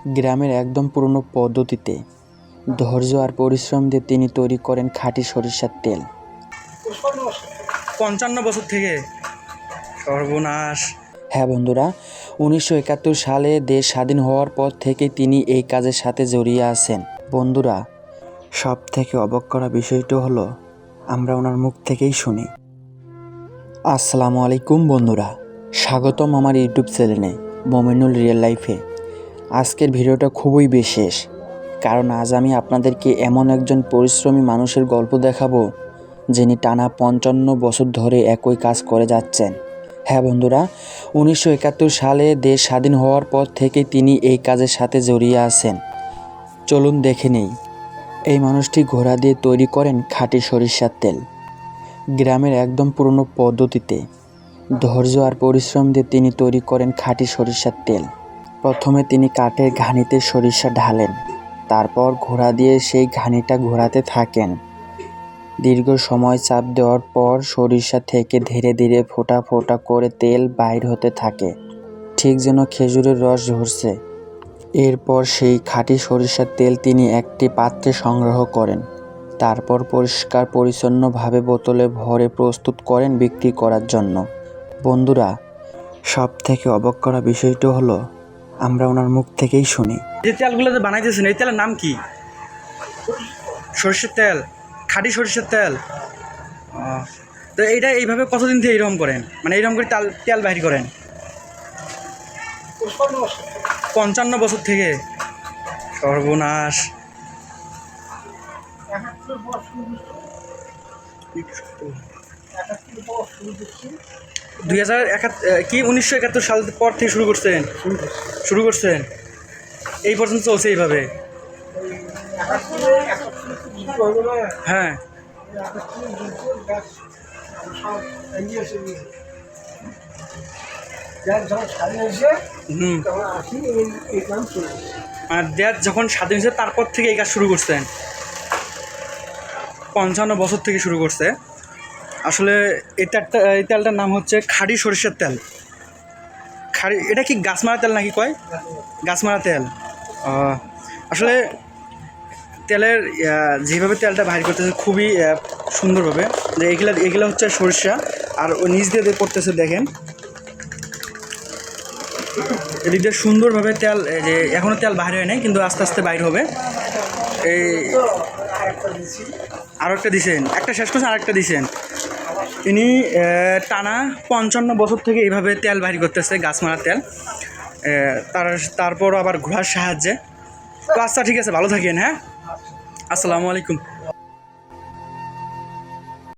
গ্রামের একদম পুরনো পদ্ধতিতে ধৈর্য আর পরিশ্রম দিয়ে তিনি তৈরি করেন খাঁটি সরিষার তেল। ৫৫ বছর থেকে। সর্বনাশ। হ্যাঁ বন্ধুরা, ১৯৭১ সালে দেশ স্বাধীন হওয়ার পর থেকে তিনি এই কাজের সাথে জড়িয়ে আছেন। বন্ধুরা, সব থেকে অবাক করা বিষয়টা হলো আমরা ওনার মুখ থেকেই শুনি। আসসালামু আলাইকুম বন্ধুরা, স্বাগতম আমার ইউটিউব চ্যানেলে মোমিনুল রিয়েল লাইফে। আজকের ভিডিওটা খুবই বিশেষ, কারণ আজ আমি আপনাদেরকে এমন একজন পরিশ্রমী মানুষের গল্প দেখাবো যিনি টানা ৫৫ বছর ধরে একই কাজ করে যাচ্ছেন। হ্যাঁ বন্ধুরা, ১৯৭১ সালে দেশ স্বাধীন হওয়ার পর থেকে তিনি এই কাজের সাথে জড়িয়ে আছেন। চলুন দেখে নেই। এই মানুষটি ঘোড়া দিয়ে তৈরি করেন খাঁটি সরিষার তেল। গ্রামের একদম পুরনো পদ্ধতিতে ধৈর্য আর পরিশ্রম দিয়ে তিনি তৈরি করেন খাঁটি সরিষার তেল। প্রথমে তিনি কাঠের ঘানিতে সরিষা ঢালেন, তারপর ঘোড়া দিয়ে সেই ঘানিটা ঘোরাতে থাকেন। দীর্ঘ সময় চাপ দেওয়ার পর সরিষা থেকে ধীরে ধীরে ফোঁটা ফোঁটা করে তেল বাইর হতে থাকে, ঠিক যেন খেজুরের রস ঝরছে। এরপর সেই খাঁটি সরিষার তেল তিনি একটি পাত্রে সংগ্রহ করেন, তারপর পরিষ্কার পরিচ্ছন্নভাবে বোতলে ভরে প্রস্তুত করেন বিক্রি করার জন্য। বন্ধুরা, সব থেকে অবাক করা বিষয়টা হলো আমরা ওনার মুখ থেকেই শুনি। যে তেলগুলো যে বানাইতেছেন এই তেলের নাম কি? সরষের তেল, খাঁটি সরষের তেল। তো এইটা এইভাবে কতদিন থেকে এইরকম করেন, মানে এইরকম করে তেল বাহির করেন? ৫৫ বছর থেকে। সর্বনাশ। ১৯৭১ সাল পর থেকে শুরু করছেন এই পর্যন্ত চলছে এইভাবে? হ্যাঁ। আর দেশ যখন স্বাধীন হয়েছে তারপর থেকে এই কাজ শুরু করছেন? ৫৫ বছর থেকে শুরু করছে। আসলে এই তেলটার নাম হচ্ছে খাঁটি সরিষার তেল। এটা কি গাছমারা তেল নাকি কয়? গাছমারা তেল। আসলে তেলের যেভাবে তেলটা বাইর করতেছে খুবই সুন্দরভাবে, যে এগুলো হচ্ছে সরিষা, আর ওই নিচ দিয়ে পড়তেছে দেখেন, এদিক দিয়ে সুন্দরভাবে তেল, যে এখনও তেল বাইর হয় নাই কিন্তু আস্তে আস্তে বাইর হবে। এই আরও একটা দিছেন, একটা শেষ করছেন, আরেকটা দিছেন। ইনি টানা ৫৫ বছর থেকে এইভাবে তেল বাইর করতেছে, গাছ মারা তেল। তারপর আবার ঘোড়ার সাহায্যে। তো আচ্ছা, ঠিক আছে, ভালো থাকেন। হ্যাঁ, আসসালামু আলাইকুম।